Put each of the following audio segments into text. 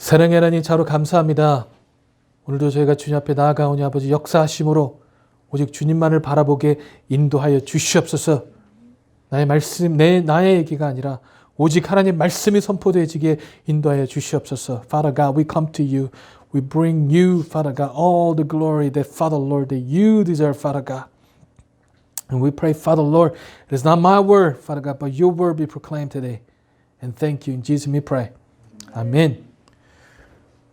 사랑의 하나님 차로 감사합니다. 오늘도 저희가 주님 앞에 나아가오니 아버지 역사하심으로 오직 주님만을 바라보게 인도하여 주시옵소서. 나의 말씀, 나의 얘기가 아니라 오직 하나님 말씀이 선포되어지게 인도하여 주시옵소서. Father God, we come to you. We bring you, Father God, all the glory that, Father Lord, that you deserve, Father God. And we pray, Father Lord, it is not my word, Father God, but your word be proclaimed today. And thank you. In Jesus we pray. 아멘.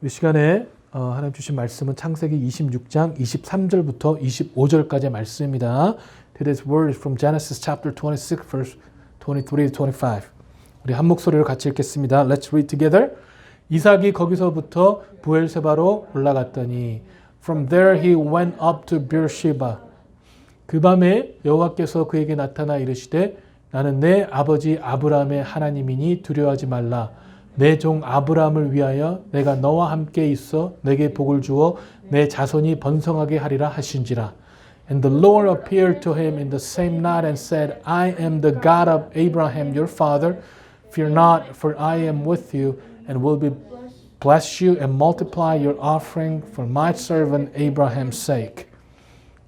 이 시간에 하나님 주신 말씀은 창세기 26장 23절부터 25절까지의 말씀입니다. Today's word is from Genesis chapter 26, verse 23 to 25. 우리 한 목소리로 같이 읽겠습니다. Let's read together. 이삭이 거기서부터 부엘세바로 올라갔더니 From there he went up to Beersheba. 그 밤에 여호와께서 그에게 나타나 이르시되 나는 내 아버지 아브라함의 하나님이니 두려워하지 말라. 내 종 아브라함을 위하여 내가 너와 함께 있어 내게 복을 주어 내 자손이 번성하게 하리라 하신지라. And the Lord appeared to him in the same night and said, I am the God of Abraham your father. Fear not, for I am with you and will bless you and multiply your offering for my servant Abraham's sake.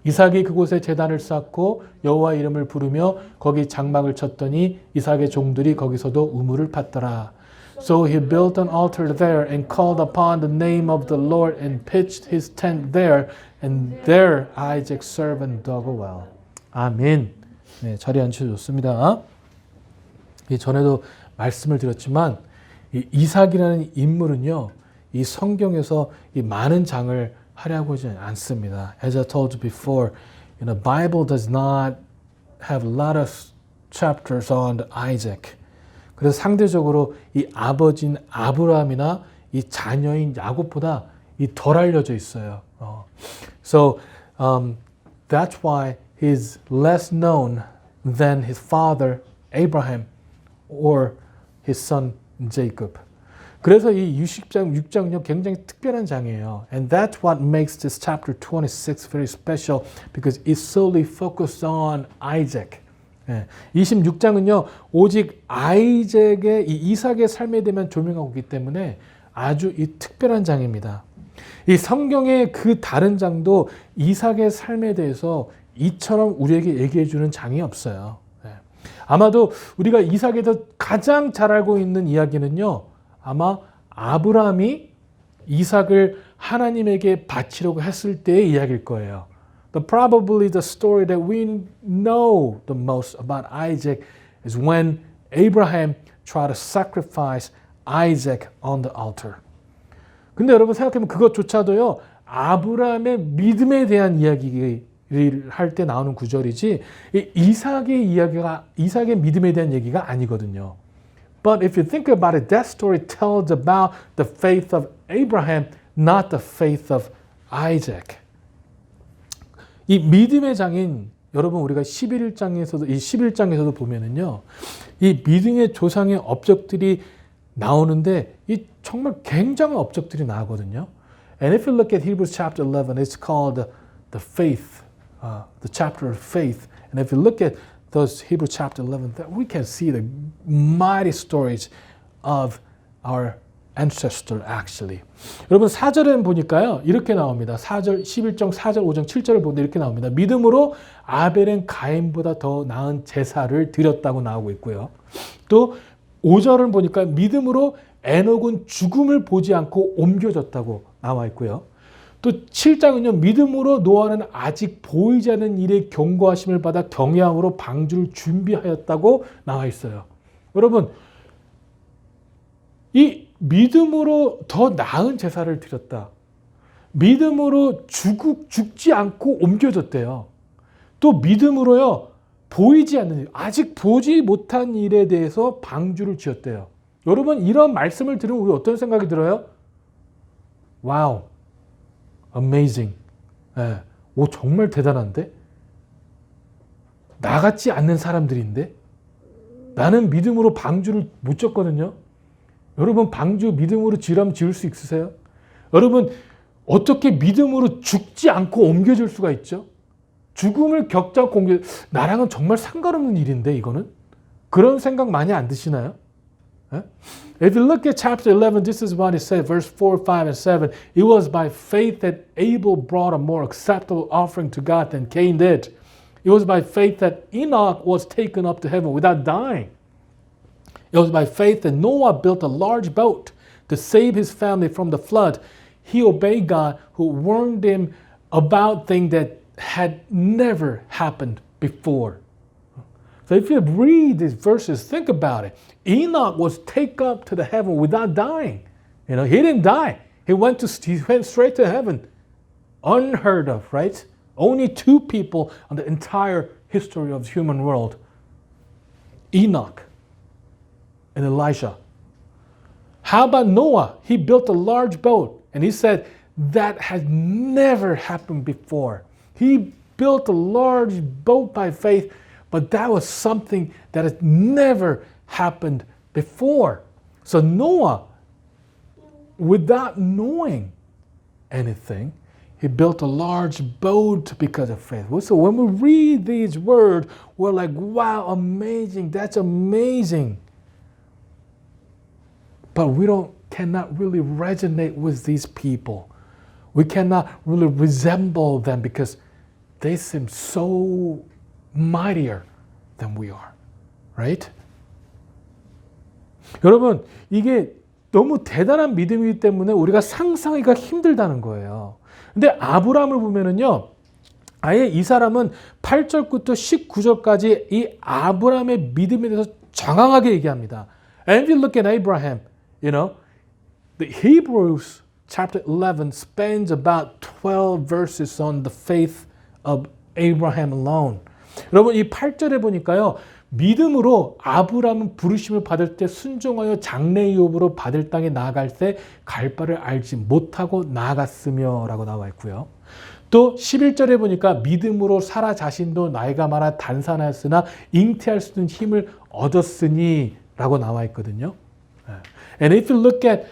이삭이 그곳에 제단을 쌓고 여호와 이름을 부르며 거기 장막을 쳤더니 이삭의 종들이 거기서도 우물을 팠더라. So he built an altar there and called upon the name of the Lord and pitched his tent there, and there Isaac's servant dug a well. 아멘. 네, 자리에 앉으셔도 좋습니다. 전에도 말씀을 드렸지만 이 이삭이라는 인물은요, 이 성경에서 이 많은 장을 하려고 하지 않습니다. As I told you before, the Bible does not have a lot of chapters on Isaac. 그래서 상대적으로 이 아버지인 아브라함이나 이 자녀인 야곱보다 이 덜 알려져 있어요. So that's why he's less known than his father Abraham or his son Jacob. 그래서 이 6장은요 굉장히 특별한 장이에요. And that's what makes this chapter 26 very special because it's solely focused on Isaac. 26장은요 오직 아이작의 이 이삭의 삶에 대한 조명하고 있기 때문에 아주 이 특별한 장입니다. 이 성경의 그 다른 장도 이삭의 삶에 대해서 이처럼 우리에게 얘기해 주는 장이 없어요. 아마도 우리가 이삭에서 가장 잘 알고 있는 이야기는요 아마 아브라함이 이삭을 하나님에게 바치려고 했을 때의 이야기일 거예요. But probably the story that we know the most about Isaac is when Abraham tried to sacrifice Isaac on the altar. 근데 여러분 생각해보면 그것조차도요, 아브라함의 믿음에 대한 이야기를 할 때 나오는 구절이지, 이삭의 믿음에 대한 얘기가 아니거든요. But if you think about it, that story tells about the faith of Abraham, not the faith of Isaac. 이 믿음의 장인 여러분 우리가 11장에서도 보면은요. 이 믿음의 조상의 업적들이 나오는데 이 정말 굉장한 업적들이 나오거든요. And if you look at Hebrews chapter 11, it's called the faith, the chapter of faith. And if you look at those Hebrews chapter 11, we can see the mighty stories of our ancestor actually. 여러분 4절에 보니까요. 이렇게 나옵니다. 4절 11장 4절 5장 7절을 보는데 이렇게 나옵니다. 믿음으로 아벨은 가인보다 더 나은 제사를 드렸다고 나오고 있고요. 또 5절을 보니까 믿음으로 에녹은 죽음을 보지 않고 옮겨졌다고 나와 있고요. 또 7장은요. 믿음으로 노아는 아직 보이지 않는 일에 경고하심을 받아 경외함으로 방주를 준비하였다고 나와 있어요. 여러분 이 믿음으로 더 나은 제사를 드렸다. 믿음으로 죽지 않고 옮겨졌대요. 또 믿음으로요. 보이지 않는 일, 아직 보지 못한 일에 대해서 방주를 지었대요. 여러분 이런 말씀을 들으면 우리 어떤 생각이 들어요? 와우, amazing. 오 정말 대단한데? 나같지 않는 사람들인데? 나는 믿음으로 방주를 못 졌거든요. 여러분 방주 믿음으로 지으라면 지을 수 있으세요? 여러분 어떻게 믿음으로 죽지 않고 옮겨질 수가 있죠? 죽음을 겪지 않고 나랑은 정말 상관없는 일인데 이거는? 그런 생각 많이 안 드시나요? If you look at chapter 11, this is what it said, verse 4, 5, and 7. It was by faith that Abel brought a more acceptable offering to God than Cain did. It was by faith that Enoch was taken up to heaven without dying. It was by faith that Noah built a large boat to save his family from the flood. He obeyed God, who warned him about things that had never happened before. So if you read these verses, think about it. Enoch was taken up to the heaven without dying. He didn't die. He went straight to heaven. Unheard of, right? Only 2 people on the entire history of the human world. Enoch and Elijah. How about Noah? He built a large boat, and he said that has never happened before. He built a large boat by faith, but that was something that has never happened before. So Noah, without knowing anything, he built a large boat because of faith. So when we read these words, we're like, wow, amazing. That's amazing. But we cannot really resonate with these people. We cannot really resemble them because they seem so mightier than we are. Right? 여러분, 이게 너무 대단한 믿음이기 때문에 우리가 상상하기가 힘들다는 거예요. 근데 아브라함을 보면은요, 아예 이 사람은 8절부터 19절까지 이 아브라함의 믿음에 대해서 장황하게 얘기합니다. And if you look at Abraham, the Hebrews chapter 11 spends about 12 verses on the faith of Abraham alone. 여러분, 이 8절에 보니까요, 믿음으로 아브라함은 부르심을 받을 때 순종하여 장래유업으로 받을 땅에 나아갈 때 갈 바를 알지 못하고 나아갔으며 라고 나와 있고요. 또 11절에 보니까 믿음으로 사라 자신도 나이가 많아 단산하였으나 잉태할 수 있는 힘을 얻었으니 라고 나와 있거든요. And if you look at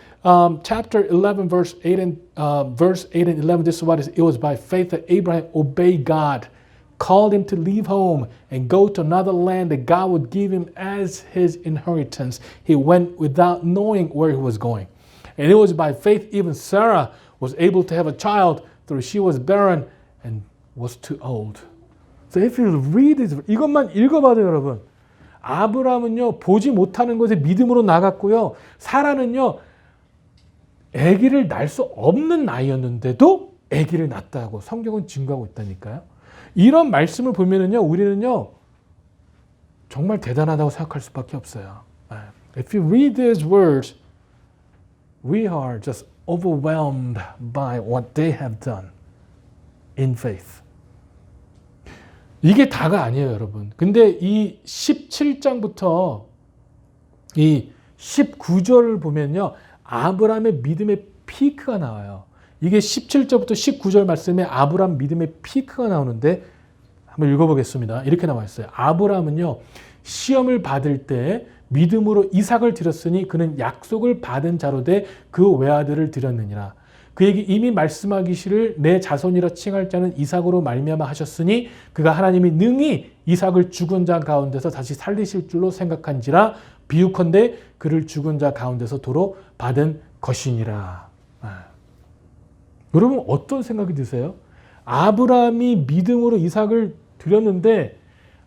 chapter 11 verse 8 and 11, this is what it was by faith that Abraham obeyed God, called him to leave home and go to another land that God would give him as his inheritance. He went without knowing where he was going. And it was by faith even Sarah was able to have a child, though she was barren and was too old. So if you read this, 이것만 읽어봐도 여러분, 아브라함은요, 보지 못하는 것에 믿음으로 나갔고요. 사라는요, 아기를 낳을 수 없는 나이였는데도 아기를 낳았다고 성경은 증거하고 있다니까요. 이런 말씀을 보면은요, 우리는요, 정말 대단하다고 생각할 수밖에 없어요. If you read these words, we are just overwhelmed by what they have done in faith. 이게 다가 아니에요, 여러분. 근데 이 17장부터 이 19절을 보면요, 아브라함의 믿음의 피크가 나와요. 이게 17절부터 19절 말씀에 아브라함 믿음의 피크가 나오는데 한번 읽어보겠습니다. 이렇게 나와 있어요. 아브라함은요, 시험을 받을 때 믿음으로 이삭을 드렸으니 그는 약속을 받은 자로 돼 그 외아들을 드렸느니라. 그에게 이미 말씀하기를 내 자손이라 칭할 자는 이삭으로 말미암아 하셨으니 그가 하나님이 능히 이삭을 죽은 자 가운데서 다시 살리실 줄로 생각한지라. 비유컨대 그를 죽은 자 가운데서 도로 받은 것이니라. 여러분 어떤 생각이 드세요? 아브라함이 믿음으로 이삭을 드렸는데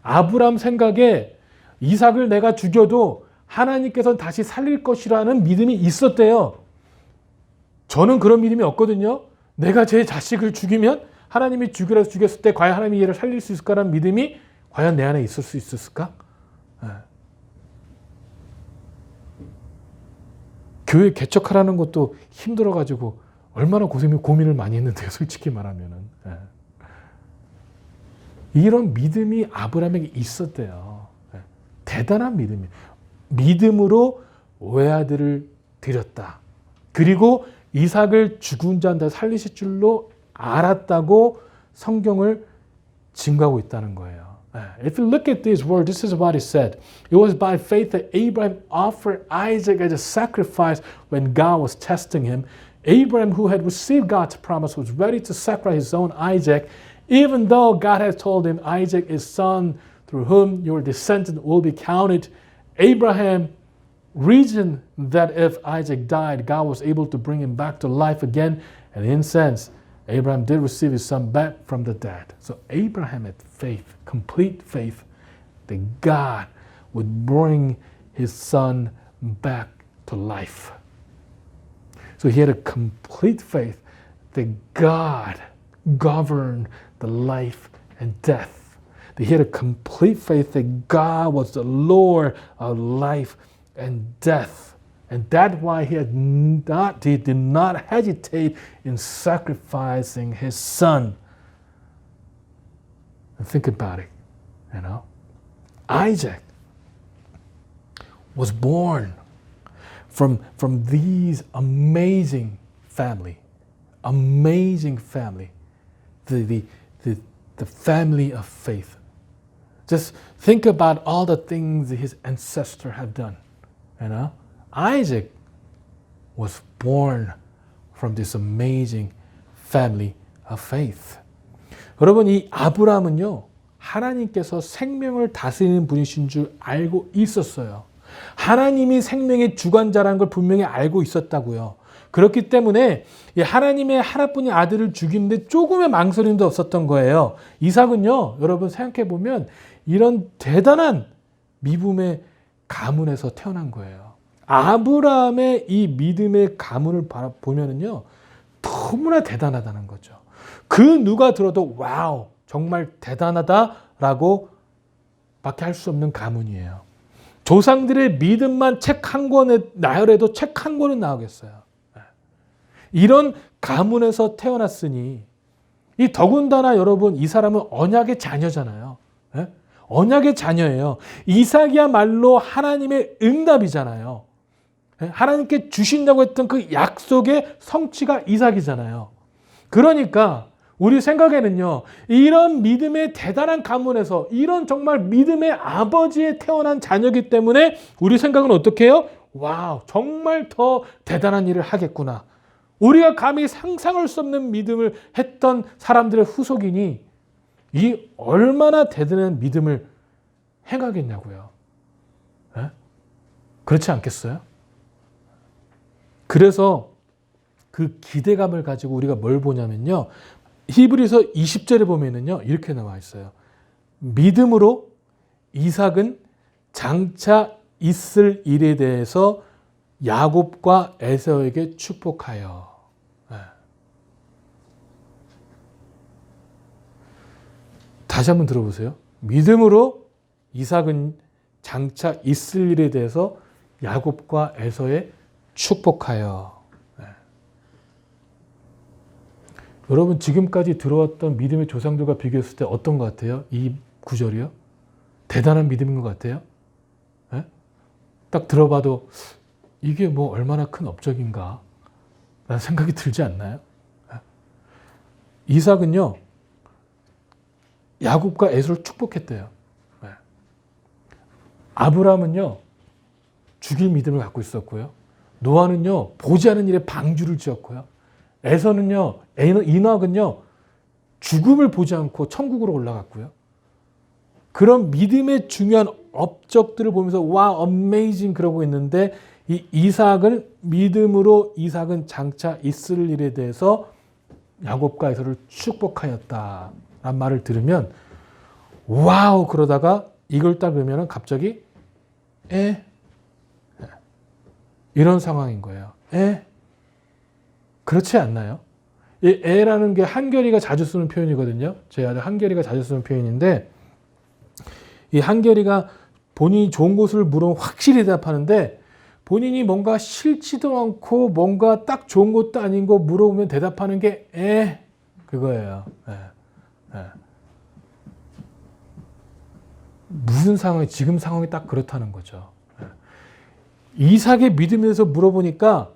아브라함 생각에 이삭을 내가 죽여도 하나님께서는 다시 살릴 것이라는 믿음이 있었대요. 저는 그런 믿음이 없거든요. 내가 제 자식을 죽이면 하나님이 죽이라서 죽였을 때 과연 하나님이 얘를 살릴 수 있을까라는 믿음이 과연 내 안에 있을 수 있었을까? 교회 개척하라는 것도 힘들어가지고 얼마나 고민을 많이 했는데요, 솔직히 말하면은. 이런 믿음이 아브라함에게 있었대요. 대단한 믿음이에요. 믿음으로 외아들을 드렸다. 그리고 이삭을 죽은 자한테 살리실 줄로 알았다고 성경을 증거하고 있다는 거예요. If you look at these words, this is what it said. It was by faith that Abraham offered Isaac as a sacrifice when God was testing him. Abraham, who had received God's promise, was ready to sacrifice his own Isaac, even though God had told him, Isaac is son through whom your descendant will be counted. Abraham reason that if Isaac died, God was able to bring him back to life again. And in a sense, Abraham did receive his son back from the dead. So Abraham had faith, complete faith, that God would bring his son back to life. So he had a complete faith that God governed the life and death. That he had a complete faith that God was the Lord of life and death. And that's why he did not hesitate in sacrificing his son. And think about it, you know. Isaac was born from these amazing family, the family of faith. Just think about all the things his ancestors have done, you know. Isaac was born from this amazing family of faith. 여러분, 이 아브라함은요, 하나님께서 생명을 다스리는 분이신 줄 알고 있었어요. 하나님이 생명의 주관자라는 걸 분명히 알고 있었다고요. 그렇기 때문에 하나님의 하나뿐인 아들을 죽이는데 조금의 망설임도 없었던 거예요. 이삭은요, 여러분 생각해 보면 이런 대단한 미움의 가문에서 태어난 거예요. 아브라함의 이 믿음의 가문을 보면은요, 너무나 대단하다는 거죠. 그 누가 들어도 와우, 정말 대단하다라고 밖에 할 수 없는 가문이에요. 조상들의 믿음만 책 한 권에 나열해도 책 한 권은 나오겠어요. 이런 가문에서 태어났으니 이 더군다나 여러분, 이 사람은 언약의 자녀잖아요. 언약의 자녀예요. 이삭이야말로 하나님의 응답이잖아요. 하나님께 주신다고 했던 그 약속의 성취가 이삭이잖아요. 그러니까 우리 생각에는요, 이런 믿음의 대단한 가문에서 이런 정말 믿음의 아버지에 태어난 자녀이기 때문에 우리 생각은 어떻게 해요? 와우, 정말 더 대단한 일을 하겠구나. 우리가 감히 상상할 수 없는 믿음을 했던 사람들의 후속이니 이 얼마나 대단한 믿음을 행하겠냐고요. 에? 그렇지 않겠어요? 그래서 그 기대감을 가지고 우리가 뭘 보냐면요, 히브리서 20절에 보면은요, 이렇게 나와 있어요. 믿음으로 이삭은 장차 있을 일에 대해서 야곱과 에사우에게 축복하여. 다시 한번 들어보세요. 믿음으로 이삭은 장차 있을 일에 대해서 야곱과 에사우에 축복하여. 여러분, 지금까지 들어왔던 믿음의 조상들과 비교했을 때 어떤 것 같아요? 이 구절이요? 대단한 믿음인 것 같아요? 딱 들어봐도 이게 뭐 얼마나 큰 업적인가 라는 생각이 들지 않나요? 이삭은요, 야곱과 에서를 축복했대요. 아브라함은요, 죽일 믿음을 갖고 있었고요. 노아는요, 보지 않은 일에 방주를 지었고요. 에서는요, 이삭은요, 죽음을 보지 않고 천국으로 올라갔고요. 그런 믿음의 중요한 업적들을 보면서 와, 어메이징 그러고 있는데, 이 이삭은 믿음으로 이삭은 장차 있을 일에 대해서 야곱과 에서를 축복하였다라는 말을 들으면 와우, 그러다가 이걸 딱 그러면 갑자기 이런 상황인 거예요. 그렇지 않나요? 이 에라는 게 한결이가 자주 쓰는 표현이거든요. 제 아들 한결이가 자주 쓰는 표현인데, 이 한결이가 본인이 좋은 것을 물으면 확실히 대답하는데, 본인이 뭔가 싫지도 않고 뭔가 딱 좋은 것도 아닌 거 물어보면 대답하는 게 그거예요. 무슨 상황이, 지금 상황이 딱 그렇다는 거죠. 이삭의 믿음에 대해서 물어보니까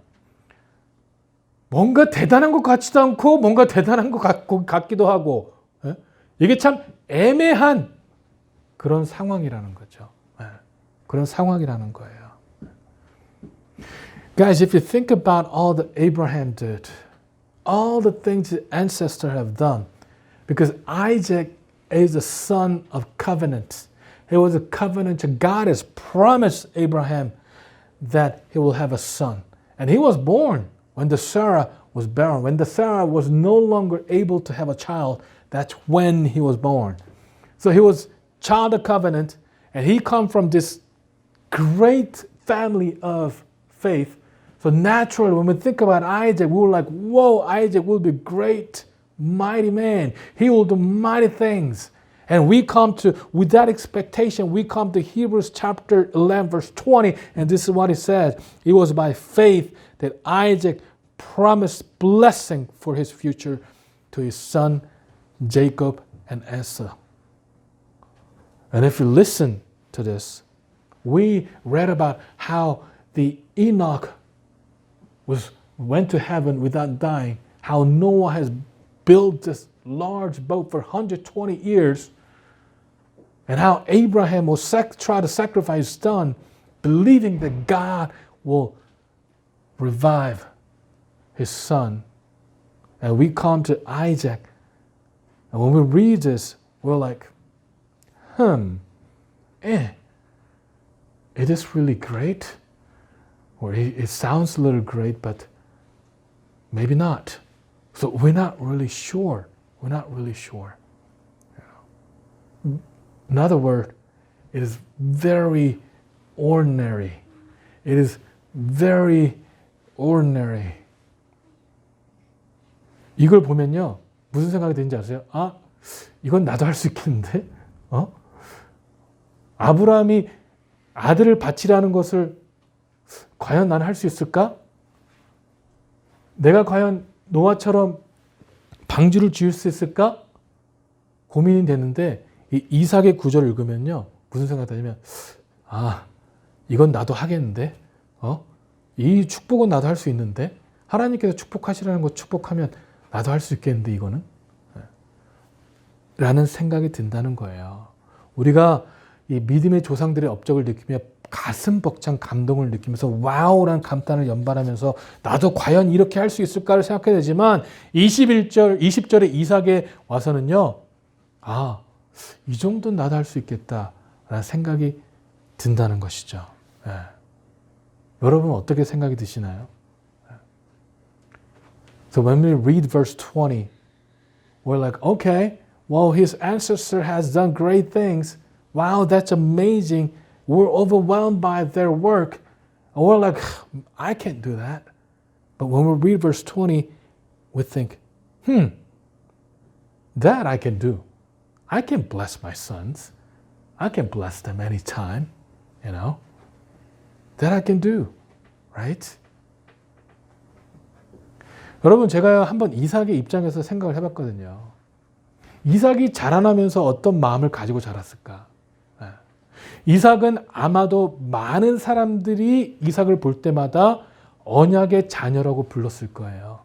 뭔가 대단한 것 같지도 않고 뭔가 대단한 것 같기도 하고, 이게 참 애매한 그런 상황이라는 거죠. 그런 상황이라는 거예요. Guys, if you think about all that Abraham did, all the things his ancestors have done, because Isaac is the son of covenant. It was a covenant that God has promised Abraham that he will have a son. And he was born when the Sarah was barren. When the Sarah was no longer able to have a child, that's when he was born. So he was child of covenant, and he come from this great family of faith. So naturally, when we think about Isaac, we were like, whoa, Isaac will be great, mighty man. He will do mighty things. And we come to, with that expectation, we come to Hebrews chapter 11, verse 20, and this is what it says. It was by faith that Isaac promised blessing for his future to his son Jacob and Esau. And if you listen to this, we read about how the Enoch went to heaven without dying, how Noah has built this large boat for 120 years, and how Abraham will try to sacrifice his son, believing that God will revive his son. And we come to Isaac, and when we read this, we're like, it is really great, or it sounds a little great, but maybe not. So we're not really sure. We're not really sure. In other words, it is very ordinary. It is very ordinary. 이걸 보면요, 무슨 생각이 드는지 아세요? 아, 이건 나도 할 수 있겠는데? 아브라함이 아들을 바치라는 것을 과연 나는 할 수 있을까? 내가 과연 노아처럼 방주를 지을 수 있을까? 고민이 되는데 이 이삭의 구절을 읽으면요, 무슨 생각이 드냐면, 아, 이건 나도 하겠는데? 이 축복은 나도 할 수 있는데? 하나님께서 축복하시라는 거 축복하면 나도 할 수 있겠는데, 이거는? 라는 생각이 든다는 거예요. 우리가 이 믿음의 조상들의 업적을 느끼며 가슴 벅찬 감동을 느끼면서 와우라는 감탄을 연발하면서 나도 과연 이렇게 할 수 있을까를 생각해야 되지만 20절에 이삭에 와서는요, 아, 이 정도는 나도 할 수 있겠다라는 생각이 든다는 것이죠. 여러분 어떻게 생각이 드시나요? So when we read verse 20, we're like, okay, well, his ancestor has done great things. Wow, that's amazing. We're overwhelmed by their work. And we're like, I can't do that. But when we read verse 20, we think, that I can do. I can bless my sons. I can bless them anytime, That I can do, right? 여러분, 제가 한번 이삭의 입장에서 생각을 해봤거든요. 이삭이 자라나면서 어떤 마음을 가지고 자랐을까? 이삭은 아마도 많은 사람들이 이삭을 볼 때마다 언약의 자녀라고 불렀을 거예요.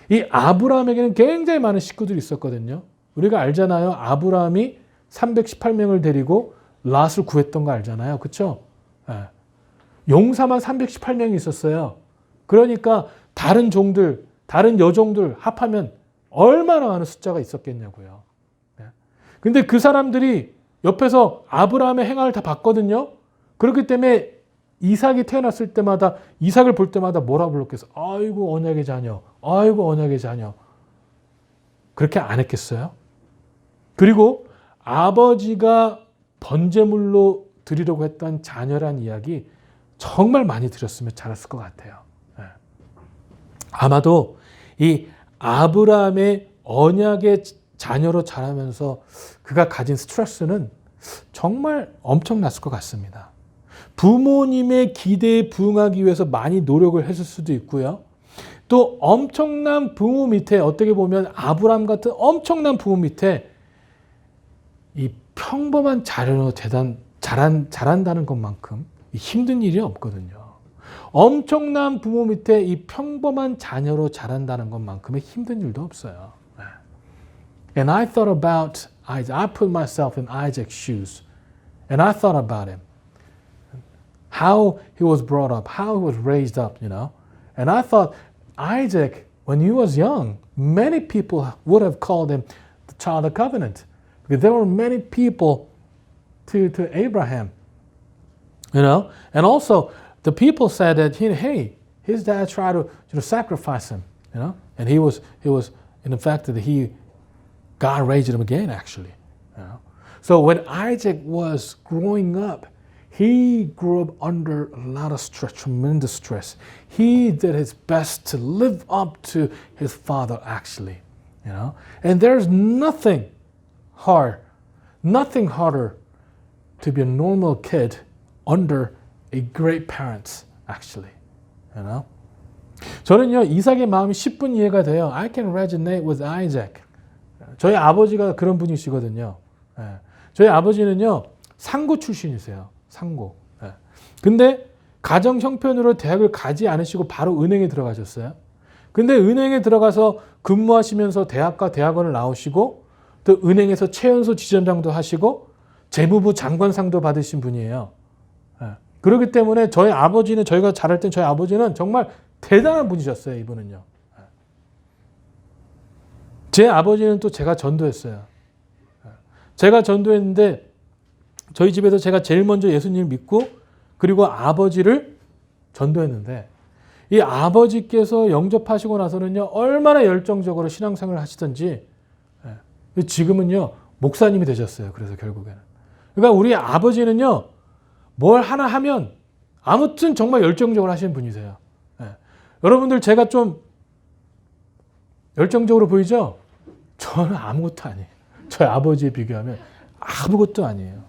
이 아브라함에게는 굉장히 많은 식구들이 있었거든요. 우리가 알잖아요. 아브라함이 318명을 데리고 랏을 구했던 거 알잖아요. 그렇죠? 용사만 318명이 있었어요. 그러니까 다른 종들, 다른 여종들 합하면 얼마나 많은 숫자가 있었겠냐고요. 근데 그 사람들이 옆에서 아브라함의 행함을 다 봤거든요. 그렇기 때문에 이삭이 태어났을 때마다, 이삭을 볼 때마다 뭐라 불렀겠어? 아이고 언약의 자녀, 아이고 언약의 자녀. 그렇게 안 했겠어요? 그리고 아버지가 번제물로 드리려고 했던 자녀란 이야기 정말 많이 들었으면 잘했을 것 같아요. 아마도 이 아브라함의 언약의 자녀로 자라면서 그가 가진 스트레스는 정말 엄청났을 것 같습니다. 부모님의 기대에 부응하기 위해서 많이 노력을 했을 수도 있고요. 또 엄청난 부모 밑에, 어떻게 보면 아브라함 같은 엄청난 부모 밑에 이 평범한 자녀로 자란다는 것만큼 힘든 일이 없거든요. 엄청난 부모 밑에 이 평범한 자녀로 자란다는 것만큼의 힘든 일도 없어요. And I thought about Isaac. I put myself in Isaac's shoes. And I thought about him. How he was brought up, how he was raised up, And I thought, Isaac, when he was young, many people would have called him the child of covenant. Because there were many people to Abraham. And also, the people said that hey, his dad tried to sacrifice him, and he was in the fact that God raised him again actually, So when Isaac was growing up, he grew up under a lot of stress, tremendous stress. He did his best to live up to his father actually, And there's nothing harder to be a normal kid under a great parents actually, 저는요 이삭의 마음이 10분 이해가 돼요. I can resonate with Isaac. 저희 아버지가 그런 분이시거든요. 저희 아버지는요 상고 출신이세요. 상고. 근데 가정 형편으로 대학을 가지 않으시고 바로 은행에 들어가셨어요. 근데 은행에 들어가서 근무하시면서 대학과 대학원을 나오시고 또 은행에서 최연소 지점장도 하시고 재무부 장관상도 받으신 분이에요. 그렇기 때문에 저희가 자랄 땐 저희 아버지는 정말 대단한 분이셨어요. 이분은요. 제 아버지는 또 제가 전도했어요. 제가 전도했는데 저희 집에서 제가 제일 먼저 예수님을 믿고 그리고 아버지를 전도했는데 이 아버지께서 영접하시고 나서는요 얼마나 열정적으로 신앙생활을 하시던지 지금은요 목사님이 되셨어요. 그래서 결국에는 그러니까 우리 아버지는요 뭘 하나 하면 아무튼 정말 열정적으로 하시는 분이세요. 여러분들 제가 좀 열정적으로 보이죠? 저는 아무것도 아니에요. 저희 아버지에 비교하면 아무것도 아니에요.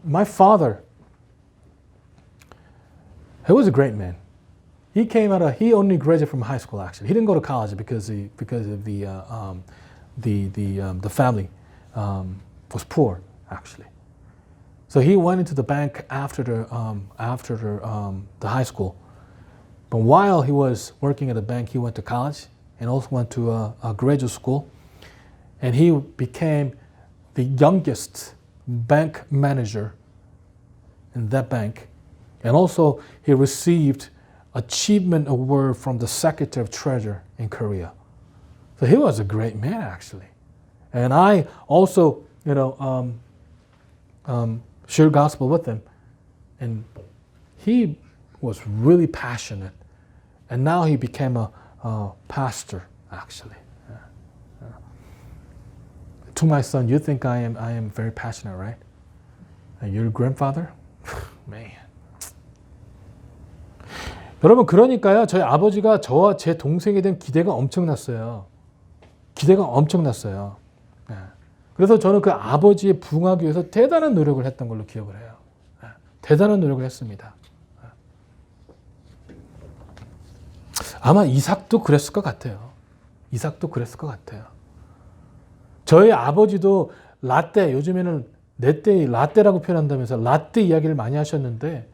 My father, he was a great man. He only graduated from high school actually. He didn't go to college because of the family was poor actually. So he went into the bank after the high school. But while he was working at the bank, he went to college and also went to a graduate school. And he became the youngest bank manager in that bank. And also he received achievement award from the Secretary of Treasury in Korea. So he was a great man actually. And I also, shared gospel with him. And he was really passionate. And now he became a pastor actually. To my son, you think I am very passionate, right? And your grandfather? Man. 여러분 그러니까요. 저희 아버지가 저와 제 동생에 대한 기대가 엄청났어요. 그래서 저는 그 아버지의 부응하기 위해서 대단한 노력을 했던 걸로 기억을 해요. 대단한 노력을 했습니다. 아마 이삭도 그랬을 것 같아요. 저희 아버지도 라떼, 요즘에는 내 때 라떼라고 표현한다면서 라떼 이야기를 많이 하셨는데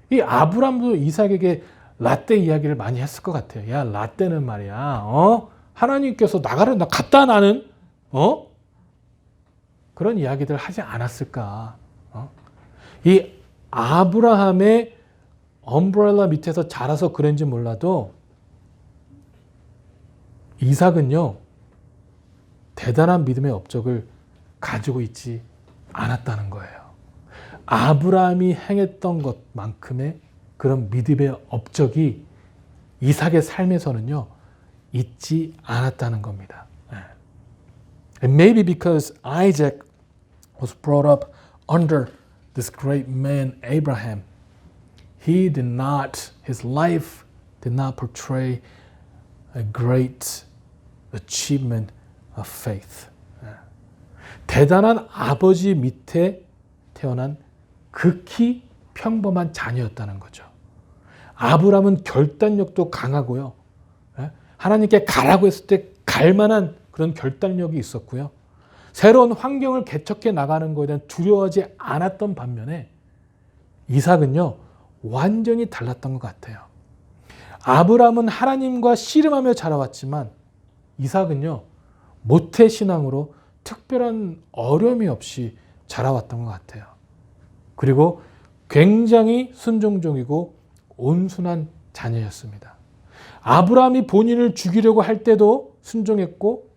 이 아브람도 이삭에게 라떼 이야기를 많이 했을 것 같아요. 야, 라떼는 말이야. 하나님께서 나가라, 갔다 나는 그런 이야기들 하지 않았을까? 이 아브라함의 엄브렐라 밑에서 자라서 그런지 몰라도 이삭은요 대단한 믿음의 업적을 가지고 있지 않았다는 거예요. 아브라함이 행했던 것만큼의 그런 믿음의 업적이 이삭의 삶에서는요 있지 않았다는 겁니다. And maybe because Isaac was brought up under this great man Abraham, his life did not portray a great achievement of faith. 대단한 아버지 밑에 태어난 극히 평범한 자녀였다는 거죠. 아브라함은 결단력도 강하고요. 하나님께 가라고 했을 때 갈 만한 그런 결단력이 있었고요. 새로운 환경을 개척해 나가는 것에 대한 두려워하지 않았던 반면에 이삭은요. 완전히 달랐던 것 같아요. 아브라함은 하나님과 씨름하며 자라왔지만 이삭은요. 모태신앙으로 특별한 어려움이 없이 자라왔던 것 같아요. 그리고 굉장히 순종적이고 온순한 자녀였습니다. 아브라함이 본인을 죽이려고 할 때도 순종했고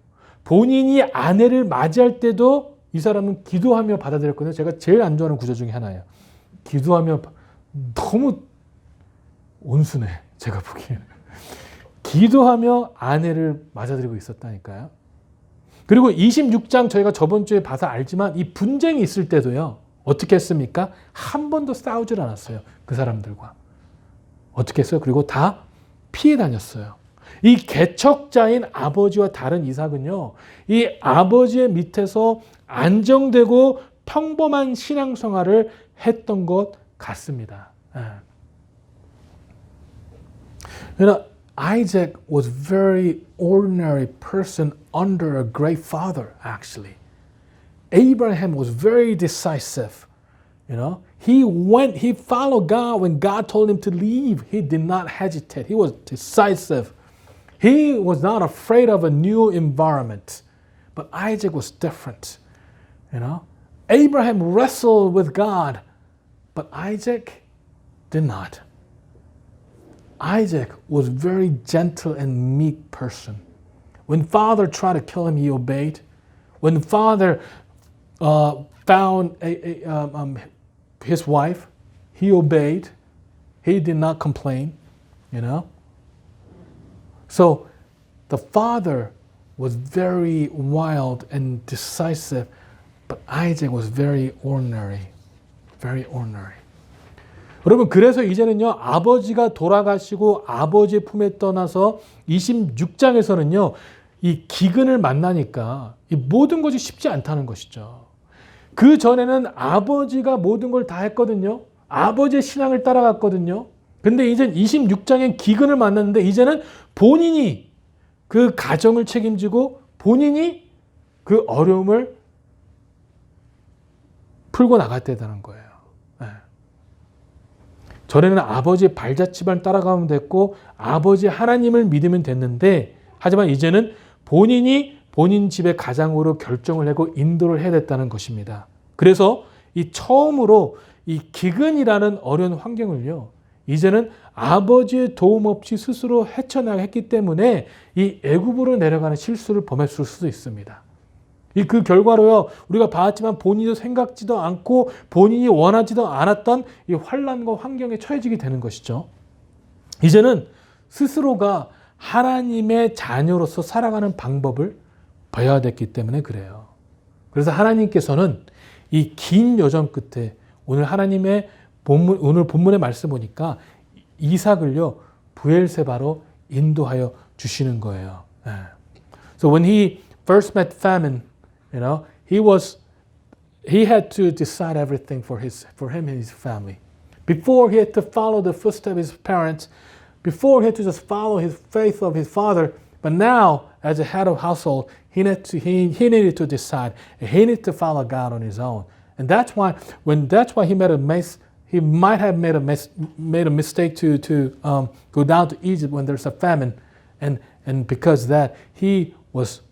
본인이 아내를 맞이할 때도 이 사람은 기도하며 받아들였거든요. 제가 제일 안 좋아하는 구절 중에 하나예요. 기도하며 너무 온순해. 제가 보기에는. 기도하며 아내를 맞아들이고 있었다니까요. 그리고 26장 저희가 저번 주에 봐서 알지만 이 분쟁이 있을 때도요. 어떻게 했습니까? 한 번도 싸우질 않았어요. 그 사람들과. 어떻게 했어요? 그리고 다 피해 다녔어요. 이 개척자인 아버지와 다른 이삭은요. 이 아버지의 밑에서 안정되고 평범한 신앙생활을 했던 것 같습니다. Isaac was very ordinary person under a great father, actually. Abraham was very decisive. He followed God when God told him to leave. He did not hesitate. He was decisive. He was not afraid of a new environment. But Isaac was different. Abraham wrestled with God, but Isaac did not. Isaac was a very gentle and meek person. When father tried to kill him, he obeyed. When father found his wife, he obeyed. He did not complain, So the father was very wild and decisive, but Isaac was very ordinary. Very ordinary. 여러분, 그래서 이제는요, 아버지가 돌아가시고 아버지의 품에 떠나서 26장에서는요, 이 기근을 만나니까 이 모든 것이 쉽지 않다는 것이죠. 그 전에는 아버지가 모든 걸 다 했거든요. 아버지의 신앙을 따라갔거든요. 근데 이제 26장엔 기근을 만났는데 이제는 본인이 그 가정을 책임지고 본인이 그 어려움을 풀고 나갔다는 거예요. 전에는 아버지의 발자취만 따라가면 됐고 아버지 하나님을 믿으면 됐는데 하지만 이제는 본인이 본인 집의 가장으로 결정을 하고 인도를 해야 됐다는 것입니다. 그래서 이 처음으로 이 기근이라는 어려운 환경을요. 이제는 아버지의 도움 없이 스스로 헤쳐나가야 했기 때문에 이 애굽으로 내려가는 실수를 범했을 수도 있습니다. 그 결과로요, 우리가 봤지만 본인도 생각지도 않고 본인이 원하지도 않았던 이 환난과 환경에 처해지게 되는 것이죠. 이제는 스스로가 하나님의 자녀로서 살아가는 방법을 배워야 됐기 때문에 그래요. 그래서 하나님께서는 이 긴 여정 끝에 오늘 오늘 본문의 말씀 보니까 이삭을요, 부엘세바로 인도하여 주시는 거예요. So when he first met famine, he had to decide everything for him and his family. Before he had to follow the footsteps of his parents, before he had to just follow his faith of his father, but now as a head of household, he needed to decide. He needed to follow God on his own, and that's why he might have made a mistake to go down to Egypt when there's a famine, and because that he was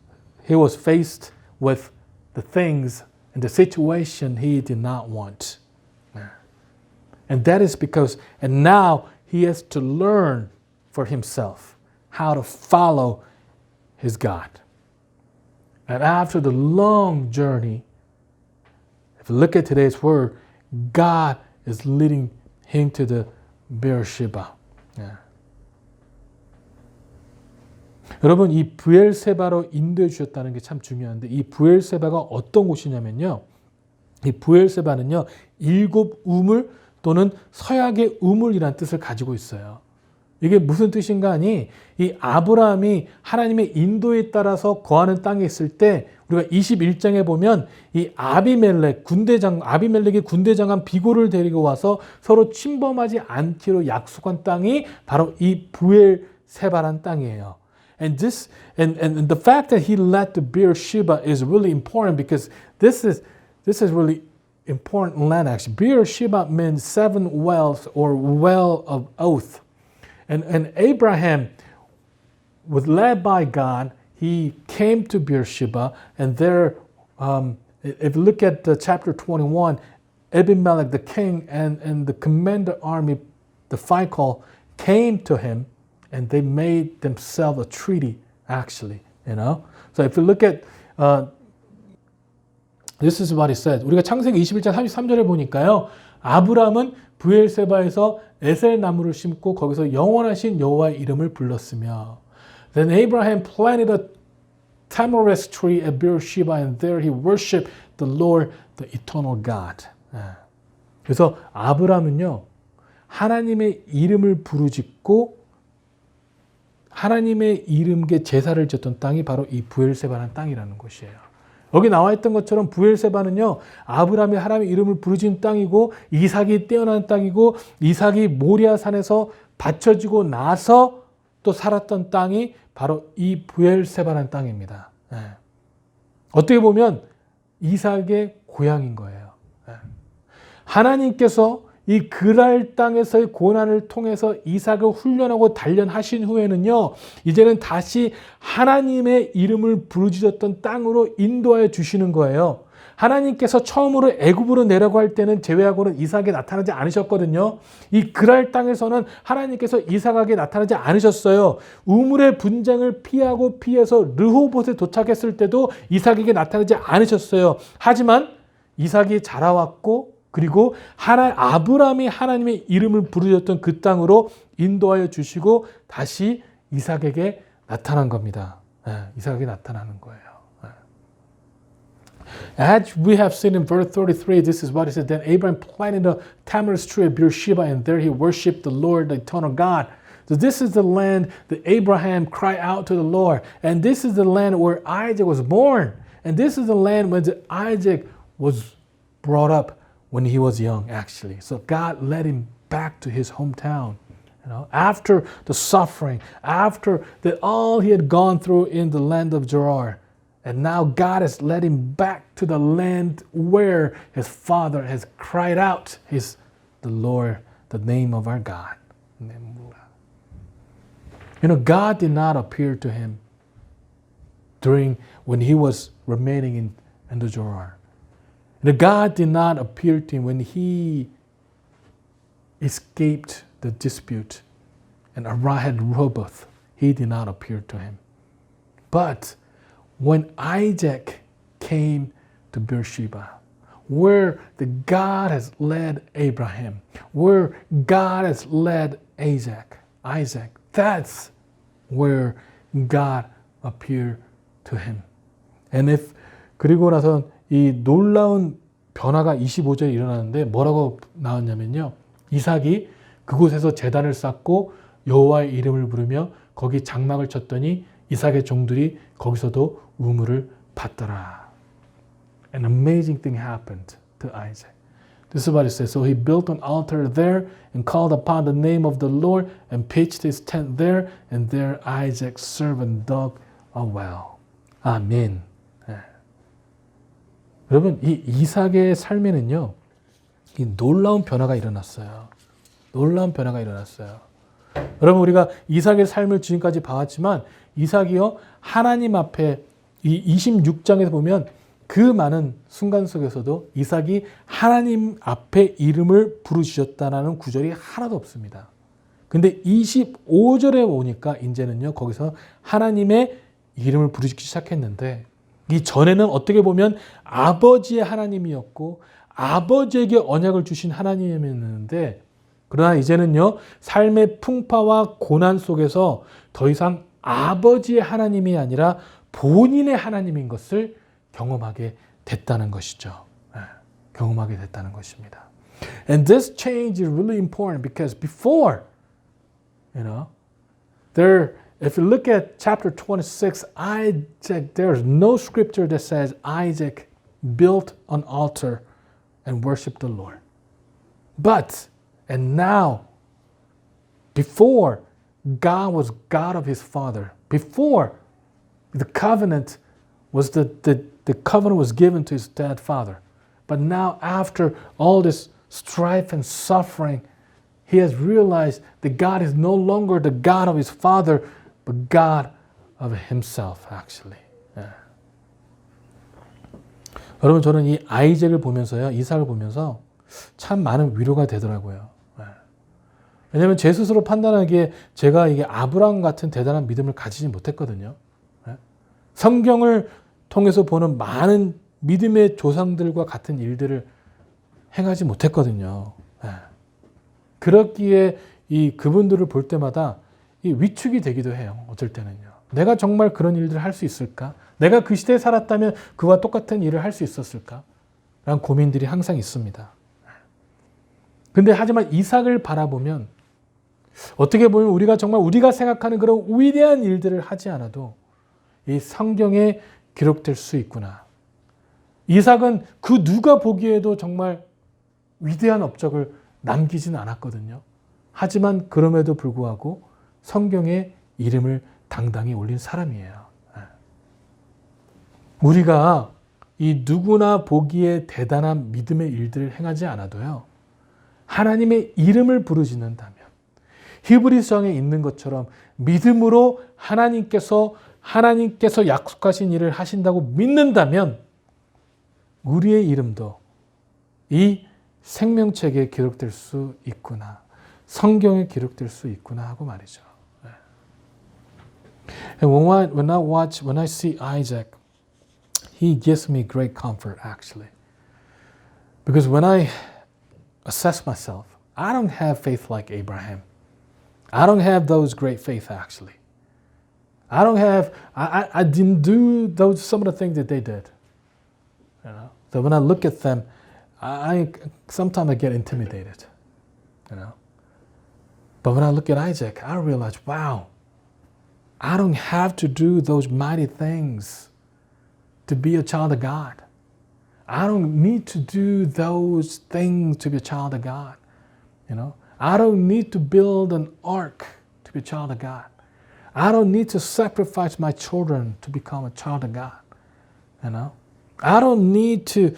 faced with the things and the situation he did not want. And that is and now he has to learn for himself how to follow his God. And after the long journey, if you look at today's word, God is leading him to the Beersheba. 여러분, 이 부엘세바로 인도해 주셨다는 게 참 중요한데 이 부엘세바가 어떤 곳이냐면요. 이 부엘세바는요. 일곱 우물 또는 서약의 우물이라는 뜻을 가지고 있어요. 이게 무슨 뜻인가 하니 이 아브라함이 하나님의 인도에 따라서 거하는 땅에 있을 때 우리가 21장에 보면 이 아비멜렉이 군대장관 비고를 데리고 와서 서로 침범하지 않기로 약속한 땅이 바로 이 부엘세바란 땅이에요. And the fact that he led to Beersheba is really important because this is really important land actually. Beersheba means 7 wells or well of oath. And Abraham was led by God. He came to Beersheba, and there, if you look at chapter 21, Abimelech, the king, and the commander army, the Phicol, came to him, and they made themselves a treaty, actually, So if you look at This is what it said. 우리가 창세기 21장 33절에 보니까요. 아브람은 브엘세바에서 에셀 나무를 심고 거기서 영원하신 여호와의 이름을 불렀으며 Then Abraham planted a tamarisk tree at Beersheba and there he worshipped the Lord, the eternal God. 그래서 아브람은요. 하나님의 이름을 부르짖고 하나님의 이름께 제사를 지었던 땅이 바로 이 브엘세바라는 땅이라는 것이에요. 여기 나와 있던 것처럼 브엘세바는요. 아브라함이 하나님의 이름을 부르짖은 땅이고 이삭이 태어난 땅이고 이삭이 모리아산에서 바쳐지고 나서 또 살았던 땅이 바로 이 브엘세바라는 땅입니다. 어떻게 보면 이삭의 고향인 거예요. 하나님께서 이 그랄 땅에서의 고난을 통해서 이삭을 훈련하고 단련하신 후에는요. 이제는 다시 하나님의 이름을 부르짖었던 땅으로 인도하여 주시는 거예요. 하나님께서 처음으로 애굽으로 내려고 할 때는 제외하고는 이삭에 나타나지 않으셨거든요. 이 그랄 땅에서는 하나님께서 이삭에게 나타나지 않으셨어요. 우물의 분쟁을 피해서 르호봇에 도착했을 때도 이삭에게 나타나지 않으셨어요. 하지만 이삭이 자라왔고 그리고 아브라함이 하나님의 이름을 부르짖었던 그 땅으로 인도하여 주시고 다시 이삭에게 나타난 겁니다. 이삭에게 나타나는 거예요. As we have seen in verse 33, this is what it said. Then Abraham planted a tamarisk tree at Beersheba and there he worshipped the Lord, the eternal God. So this is the land that Abraham cried out to the Lord. And this is the land where Isaac was born. And this is the land where Isaac was brought up. When he was young, actually. So God led him back to his hometown. After the suffering, after all he had gone through in the land of Gerar. And now God has led him back to the land where his father has cried out, the Lord, the name of our God. God did not appear to him when he was remaining in the Gerar. God did not appear to him when he escaped the dispute and had Rehoboth. He did not appear to him. But when Isaac came to Beersheba, where the God has led Abraham, where God has led Isaac, that's where God appeared to him. 그리고 나서 이 놀라운 변화가 25절에 일어나는데 뭐라고 나왔냐면요. 이삭이 그곳에서 제단을 쌓고 여호와의 이름을 부르며 거기 장막을 쳤더니 이삭의 종들이 거기서도 우물을 받더라. An amazing thing happened to Isaac. This is what it says. So he built an altar there and called upon the name of the Lord and pitched his tent there and there Isaac's servant dug a well. 아멘. 여러분 이 이삭의 삶에는요. 이 놀라운 변화가 일어났어요. 여러분 우리가 이삭의 삶을 지금까지 봐왔지만 이삭이요. 하나님 앞에 이 26장에서 보면 그 많은 순간 속에서도 이삭이 하나님 앞에 이름을 부르짖었다는 구절이 하나도 없습니다. 근데 25절에 오니까 이제는요. 거기서 하나님의 이름을 부르짖기 시작했는데 이 전에는 어떻게 보면 아버지의 하나님이었고 아버지에게 언약을 주신 하나님이었는데 그러나 이제는요. 삶의 풍파와 고난 속에서 더 이상 아버지의 하나님이 아니라 본인의 하나님인 것을 경험하게 됐다는 것이죠. 경험하게 됐다는 것입니다. And this change is really important because before, if you look at chapter 26, Isaac, there's no scripture that says Isaac built an altar and worshiped the Lord. And now, before God was God of his father, before the covenant was the covenant was given to his dead father. But now after all this strife and suffering, he has realized that God is no longer the God of his father, but God of himself, actually. 여러분 저는 이 아이작을 보면서요, 이삭을 보면서 참 많은 위로가 되더라고요. 왜냐하면 제 스스로 판단하기에 제가 이게 아브라함 같은 대단한 믿음을 가지지 못했거든요. 성경을 통해서 보는 많은 믿음의 조상들과 같은 일들을 행하지 못했거든요. 그렇기에 이 그분들을 볼 때마다 이 위축이 되기도 해요. 어쩔 때는요. 내가 정말 그런 일들을 할 수 있을까? 내가 그 시대에 살았다면 그와 똑같은 일을 할 수 있었을까? 라는 고민들이 항상 있습니다. 근데 하지만 이삭을 바라보면 어떻게 보면 우리가 생각하는 그런 위대한 일들을 하지 않아도 이 성경에 기록될 수 있구나. 이삭은 그 누가 보기에도 정말 위대한 업적을 남기진 않았거든요. 하지만 그럼에도 불구하고 성경에 이름을 당당히 올린 사람이에요. 우리가 이 누구나 보기에 대단한 믿음의 일들을 행하지 않아도요. 하나님의 이름을 부르짖는다면 히브리서에 있는 것처럼 믿음으로 하나님께서 약속하신 일을 하신다고 믿는다면 우리의 이름도 이 생명책에 기록될 수 있구나. 성경에 기록될 수 있구나 하고 말이죠. When I see Isaac, he gives me great comfort actually. Because when I assess myself, I don't have faith like Abraham. I don't have those great faith actually. I didn't do some of the things that they did. You know? So when I look at them, sometimes I get intimidated. You know? But when I look at Isaac, I realize, wow, I don't have to do those mighty things to be a child of God. I don't need to do those things to be a child of God. You know, I don't need to build an ark to be a child of God. I don't need to sacrifice my children to become a child of God. You know, I don't need to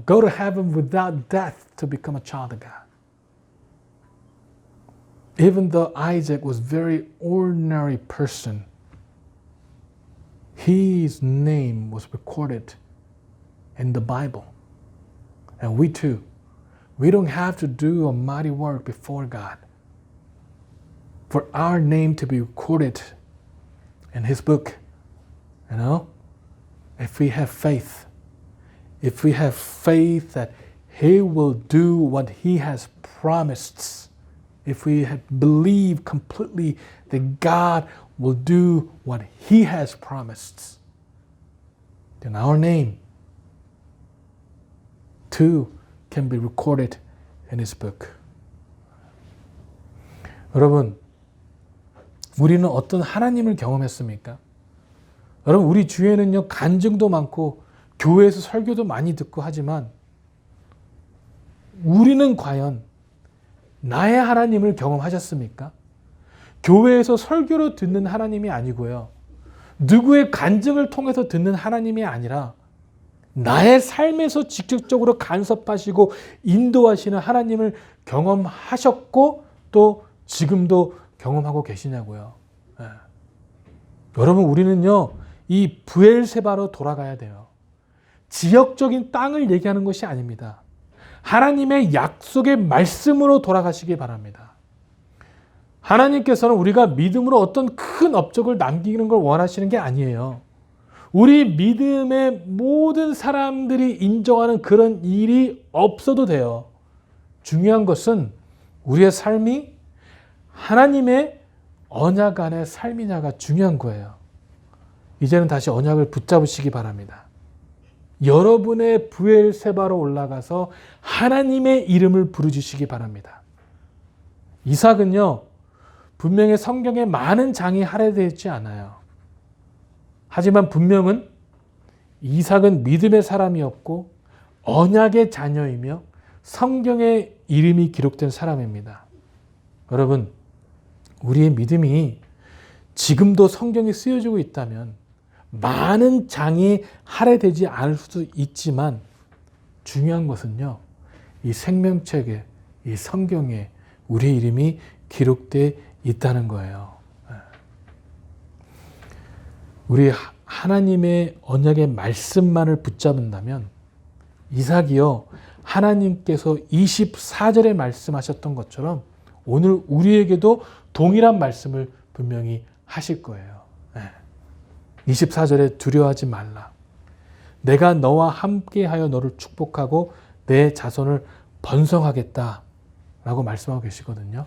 go to heaven without death to become a child of God. Even though Isaac was a very ordinary person, his name was recorded in the Bible. And we too, we don't have to do a mighty work before God for our name to be recorded in His book. You know, if we have faith that He will do what He has promised, if we believe completely that God will do what He has promised, then our name too can be recorded in His book. 여러분, 우리는 어떤 하나님을 경험했습니까? 여러분, 우리 주위에는요, 간증도 많고 교회에서 설교도 많이 듣고 하지만 우리는 과연 나의 하나님을 경험하셨습니까? 교회에서 설교로 듣는 하나님이 아니고요. 누구의 간증을 통해서 듣는 하나님이 아니라 나의 삶에서 직접적으로 간섭하시고 인도하시는 하나님을 경험하셨고 또 지금도 경험하고 계시냐고요. 네. 여러분, 우리는요, 이 브엘세바로 돌아가야 돼요. 지역적인 땅을 얘기하는 것이 아닙니다. 하나님의 약속의 말씀으로 돌아가시기 바랍니다. 하나님께서는 우리가 믿음으로 어떤 큰 업적을 남기는 걸 원하시는 게 아니에요. 우리 믿음의 모든 사람들이 인정하는 그런 일이 없어도 돼요. 중요한 것은 우리의 삶이 하나님의 언약 안의 삶이냐가 중요한 거예요. 이제는 다시 언약을 붙잡으시기 바랍니다. 여러분의 브엘세바로 올라가서 하나님의 이름을 부르짖으시기 바랍니다. 이삭은요, 분명히 성경에 많은 장이 할애되어 있지 않아요. 하지만 분명은 이삭은 믿음의 사람이었고 언약의 자녀이며 성경에 이름이 기록된 사람입니다. 여러분, 우리의 믿음이 지금도 성경에 쓰여지고 있다면 많은 장이 할애되지 않을 수도 있지만 중요한 것은요, 이 생명책에, 이 성경에 우리의 이름이 기록되어 있다는 거예요. 우리 하나님의 언약의 말씀만을 붙잡는다면 이삭이요, 하나님께서 24절에 말씀하셨던 것처럼 오늘 우리에게도 동일한 말씀을 분명히 하실 거예요. 24절에 두려워하지 말라. 내가 너와 함께하여 너를 축복하고 내 자손을 번성하겠다 라고 말씀하고 계시거든요.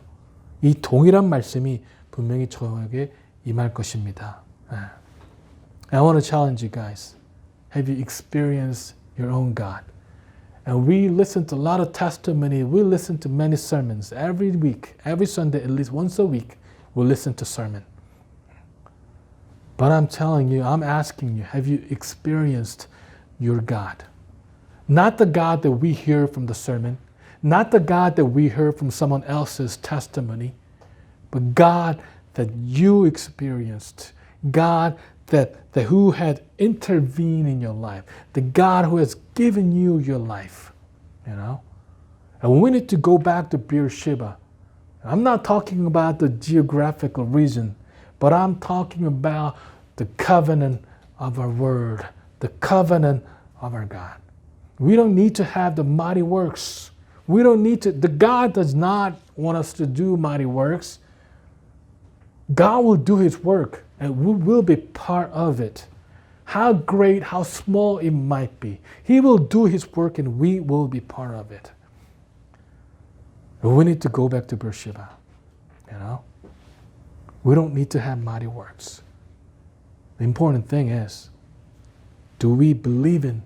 이 동일한 말씀이 분명히 저에게 임할 것입니다. I want to challenge you guys. Have you experienced your own God? And we listen to a lot of testimony. We listen to many sermons every week, every Sunday, at least once a week, we listen to sermon. But I'm telling you, I'm asking you, have you experienced your God? Not the God that we hear from the sermon, not the God that we heard from someone else's testimony, but God that you experienced, God that who had intervened in your life, the God who has given you your life, you know? And we need to go back to Beersheba. I'm not talking about the geographical region, but I'm talking about the covenant of our word, the covenant of our God. We don't need to have the mighty works. We don't need to, the God does not want us to do mighty works. God will do his work and we will be part of it. How great, how small it might be. He will do his work and we will be part of it. And we need to go back to Beersheba. You know? We don't need to have mighty works. The important thing is, do we believe in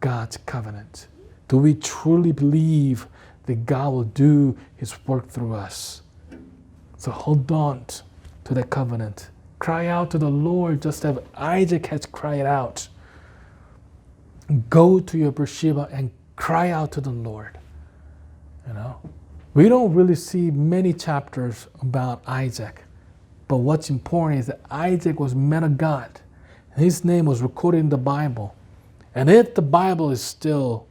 God's covenant? Do we truly believe that God will do his work through us? So hold on to that covenant. Cry out to the Lord just as Isaac has cried out. Go to your Beersheba and cry out to the Lord. You know, we don't really see many chapters about Isaac, but what's important is that Isaac was man of God. His name was recorded in the Bible. And if the Bible is still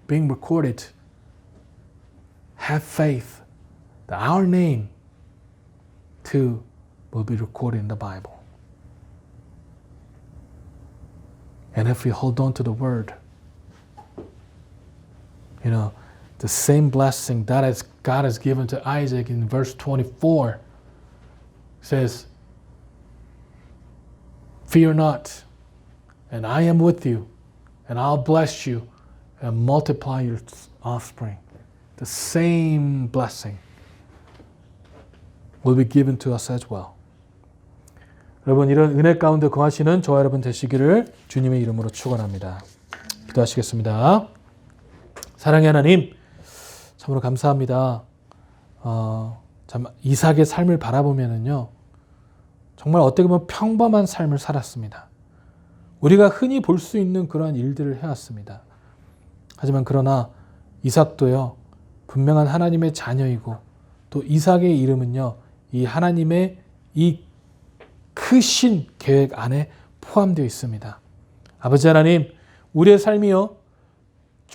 being recorded, have faith that our name too will be recorded in the Bible. And if we hold on to the word, you know, the same blessing that God has given to Isaac in verse 24 says, fear not, and I am with you, and I'll bless you and multiply your offspring. The same blessing will be given to us as well. 여러분, 이런 은혜 가운데 거하시는 저와 여러분 되시기를 주님의 이름으로 축원합니다. 기도하시겠습니다. 사랑의 하나님, 참으로 감사합니다. 참 이삭의 삶을 바라보면은요, 정말 어떻게 보면 평범한 삶을 살았습니다. 우리가 흔히 볼 수 있는 그러한 일들을 해왔습니다. 하지만 그러나 이삭도요, 분명한 하나님의 자녀이고 또 이삭의 이름은요, 이 하나님의 이 크신 계획 안에 포함되어 있습니다. 아버지 하나님, 우리의 삶이요,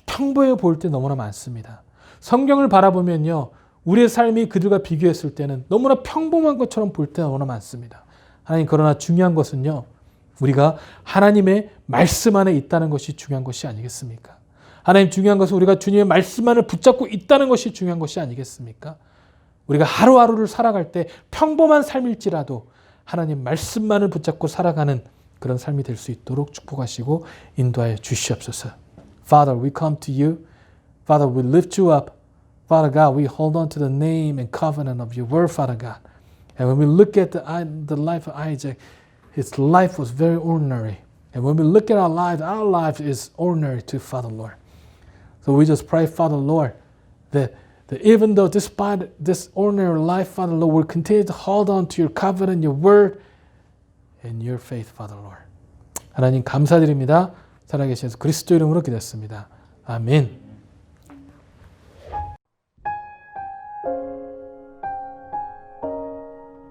평범해 보일 때 너무나 많습니다. 성경을 바라보면요, 우리의 삶이 그들과 비교했을 때는 너무나 평범한 것처럼 볼 때 너무나 많습니다. 하나님, 그러나 중요한 것은요, 우리가 하나님의 말씀 안에 있다는 것이 중요한 것이 아니겠습니까? 하나님, 중요한 것은 우리가 주님의 말씀만을 붙잡고 있다는 것이 중요한 것이 아니겠습니까? 우리가 하루하루를 살아갈 때 평범한 삶일지라도 하나님 말씀만을 붙잡고 살아가는 그런 삶이 될 수 있도록 축복하시고 인도하여 주시옵소서. Father, we come to you. Father, we lift you up. Father God, we hold on to the name and covenant of your word, Father God. And when we look at the life of Isaac, his life was very ordinary. And when we look at our life is ordinary too, Father Lord. So we just pray, Father Lord, that even though despite this ordinary life, Father Lord, we'll continue to hold on to your covenant, your word, and your faith, Father Lord. 하나님 감사드립니다. 살아계신 예수 그리스도 이름으로 기도했습니다. 아멘.